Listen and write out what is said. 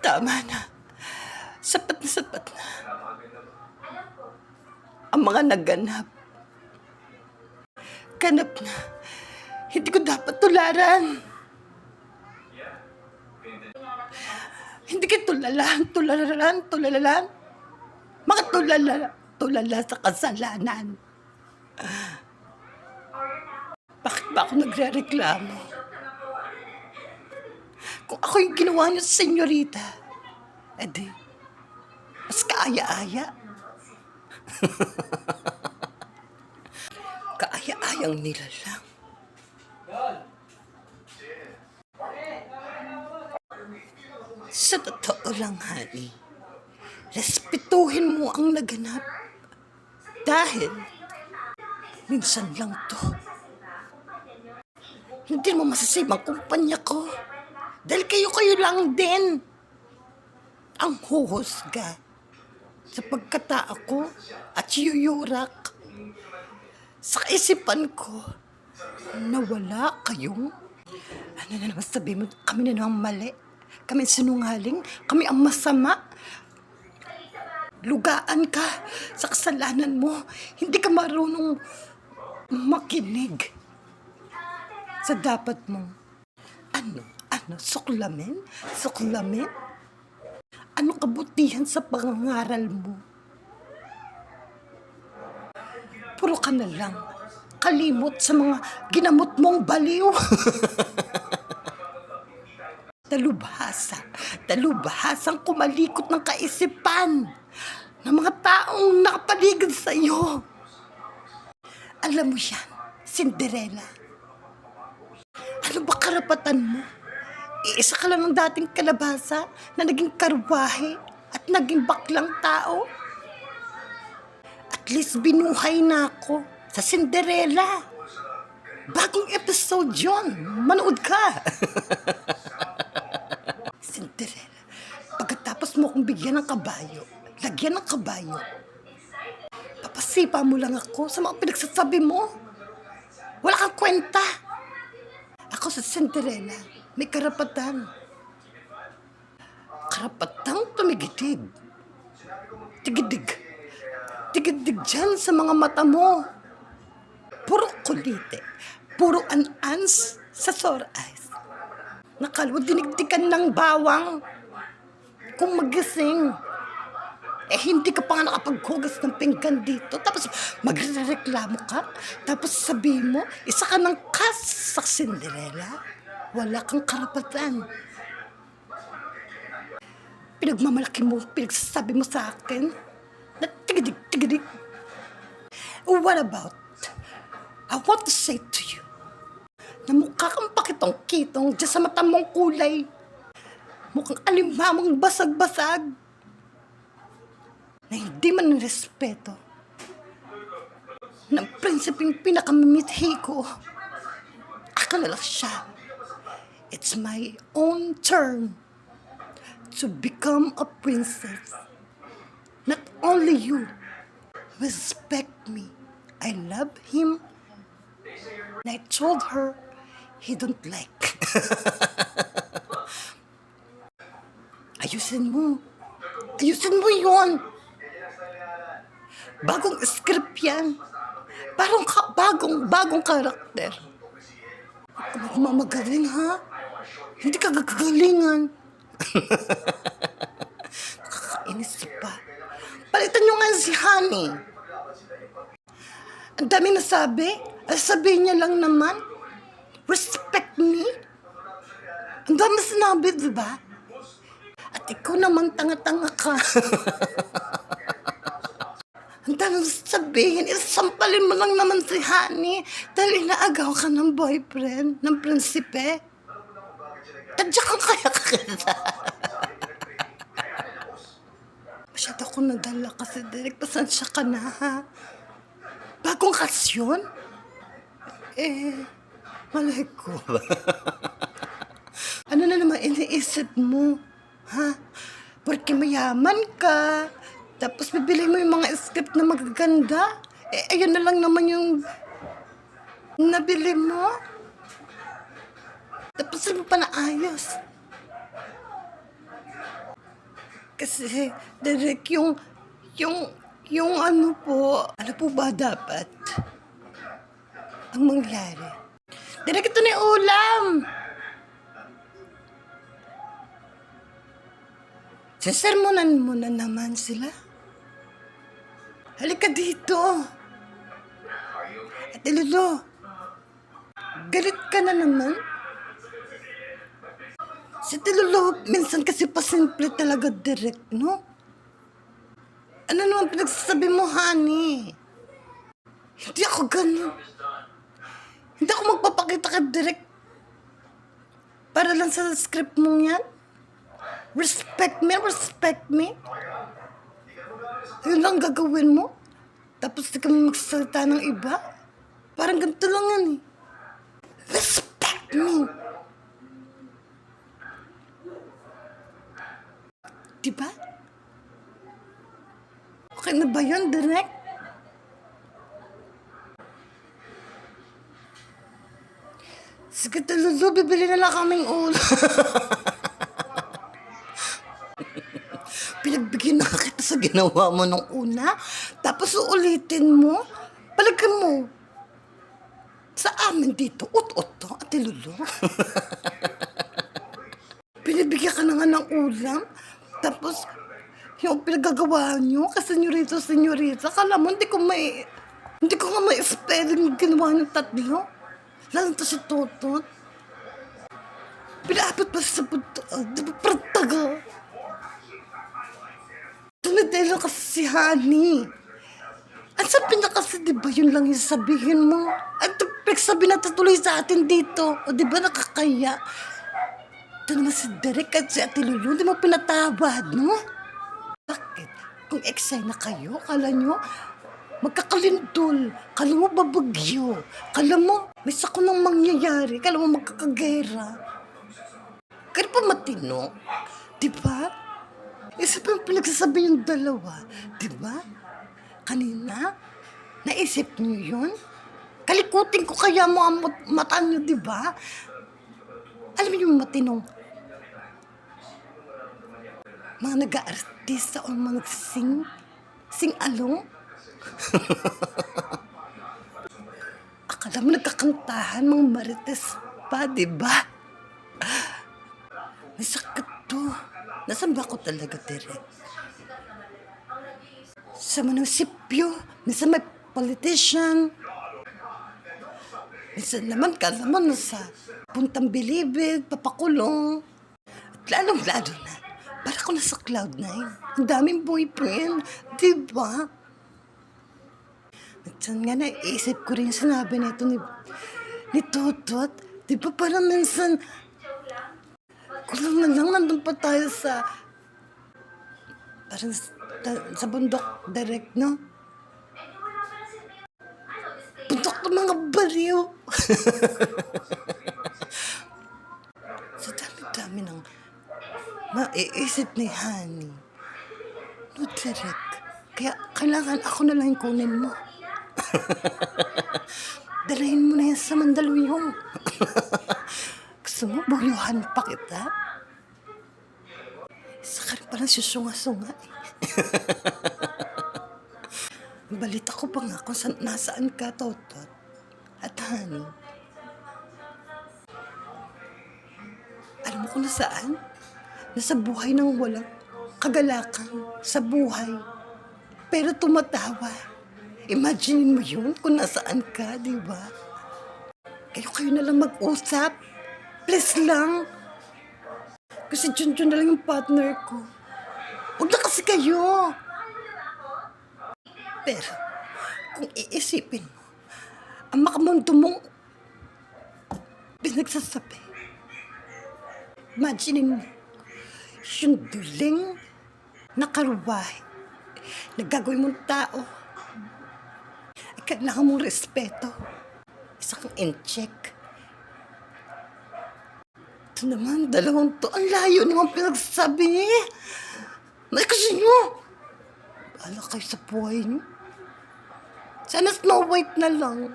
Tama na. Sapat na sapat na. Ang mga naganap. Ganap na. Hindi ko dapat tularan. Hindi kayo tulalan. Mga tulala sa kasalanan. Bakit ba ako nagre-reklamo? Kung ako yung ginawa niyo sa senyorita, edi, mas kaaya-aya. Kaaya-ayang nila lang. Sa totoo lang, honey, respetuhin mo ang naganap. Dahil, minsan lang to. Hindi mo masasave ang kumpanya ko. Dahil kayo lang din ang huhusga sa pagkatao ko at yuyurak sa kaisipan ko na wala kayong ano na naman sabi mo, kami na naman mali, kami sinungaling, kami ang masama. Lugaan ka sa kasalanan mo, hindi ka marunong makinig sa dapat mong suklamin? Ano kabutihan sa pangangaral mo? Puro ka na lang kalimot sa mga ginamot mong baliw. Dalubhasang kumalikot ng kaisipan ng mga taong nakapaligid sa iyo. Alam mo yan, Cinderella. Ano ba karapatan mo? Iisa ka lang ng dating kalabasa na naging karwahe at naging baklang tao. At least binuhay na ako sa Cinderella. Bagong episode yun. Manood ka. Cinderella, pagkatapos mo akong bigyan ng kabayo, lagyan ng kabayo, papasipa mo lang ako sa mga pinagsasabi mo. Wala kang kwenta. Ako sa Cinderella, may karapatan. Karapatang tumigitig. Tigidig dyan sa mga mata mo. Puro kulite. Puro an-ans sa sore eyes. Nakalwa dinigdikan ng bawang. Kung magising, hindi ka pa nga nakapaghugas ng pinggan dito. Tapos magrereklamo ka. Tapos sabihin mo, isa ka ng kas sa Cinderella. Wala kang karapatan. Pinagmamalaki mo, pinagsasabi mo sa akin na tigidig. What about, I want to say to you, na mukha kang pakitong-kitong dyan sa mata mong kulay. Mukhang alimamang basag-basag. Na hindi man respeto ng prinsipeng pinakamimithi ko. Ako na lang siya. It's my own turn to become a princess. Not only you respect me, I love him. And I told her he don't like. Ayusin mo yun. Bagong script yan. Bagong karakter. Mamagaling ha? Hindi ka gagalingan. Nakakainis pa. Palitan nyo nga si Honey. Ang dami nasabi. Sabihin niya lang naman, respect me. Ang dami sinabi, diba? At ikaw naman tanga-tanga ka. Ang dami sabihin, isampalin mo lang naman si Honey dahil inaagaw ka ng boyfriend, ng prinsipe. Tadya kang kaya kakita. Masyado akong nadala kasi, Derek. Pasensya ka na, ha? Bagong kasyon? Malay ko ba? Ano na naman iniisip mo? Ha? Porque mayaman ka. Tapos bibili mo yung mga script na magaganda. Ayun na lang naman yung nabili mo. Tapos mo pa na ayos. Kasi, direct yung ano po ba dapat ang mangyari? Direct ito na yung ulam. Sasermonan mo na naman sila. Halika dito. Ate Lolo, galit ka na naman? Si Ate Lolo, minsan kasi pasimple talaga direct, no? Ano naman pinagsasabi mo, honey? Hindi ako ganun. Hindi ako magpapakita ka direct para lang sa script mong yan. Respect me. Yun lang gagawin mo. Tapos di kami magsasalita ng iba. Parang ganito lang yan eh. Respect me. Diba? Okay na ba yun, direct? Sige, Lolo, bibili na lang kaming ulo. Pinagbigyan na kita sa ginawa mo nung una, tapos uulitin mo, palagyan mo. Sa amin dito, ut-ut to, Ate Lolo. Pinibigyan ka na nga ng ulam, tapos yung pinagagawa nyo, senyorita, kala mo, hindi ko nga may spelling ginawa ng tatlo. Lalo to si Totot. Pinapit pa sa punto, di ba prataga? Tumitelo kasi si Honey. At sabi niya kasi, di ba, yun lang yung sabihin mo. At sabi na tutuloy sa atin dito. O di ba, nakakaya. Ito naman si Derek at si Ate Lulu, di mo pinatawad, no? Bakit? Kung excited na kayo, kala nyo, magkakalindol. Kala mo babagyo. Kala mo, may sakunang mangyayari. Kala mo magkakagera. Kaya pa matino. Di ba? Isipin mo pinagsasabi yung dalawa. Di ba? Kanina, naisip niyo yun? Kalikutin ko kaya mo ang mata niyo, di ba? Alam niyo yung matinong mga nag-aartista o mga sing-along? Akala mo nagkakantahan mga marites pa, di ba? May sakit to. Nasaan ba ako talaga, direct? Sa munisipyo, minsan may politician. Minsan naman kala mo nasa Puntang Bilibid, papakulong. At lalong-lalo na, para ko nasa Cloud9. Ang daming boyfriend, di ba? At saan nga naisip ko rin yung sinabi nito ni Totot. Di ba parang minsan, kulang na lang nandun pa tayo sa, parang sa bundok direct, no? Bundok ng mga baliw. Sa dami-dami ng maiisip ni Honey. No, direct. Kaya kailangan ako na lang kunin mo. Dalahin mo na yan sa Mandaluyong. Gusto mo, bulyuhan pa kita? Isa ka rin parang susunga-sunga eh. Balita ko pa nga kung nasaan ka, Totot. At Honey. Alam mo kung nasaan? Nasa buhay ng walang kagalakan. Sa buhay. Pero tumatawa. Imagine mo yun kung nasaan ka, di ba? Kayo na lang mag-usap. Please lang. Kasi Junjun na lang yung partner ko. Huwag na kasi kayo. Pero, kung iisipin mo, ang makamundo mong pinagsasabi, imagine mo, yung duling na karwahe na gagawin mong tao, ay kailangan mong respeto. Isa kang in-check. Ito naman, dalawang to. Ang layo naman pinagsasabi niya. May kasi nyo. Bahala kayo sa buhay niyo. Sana Snow White na lang.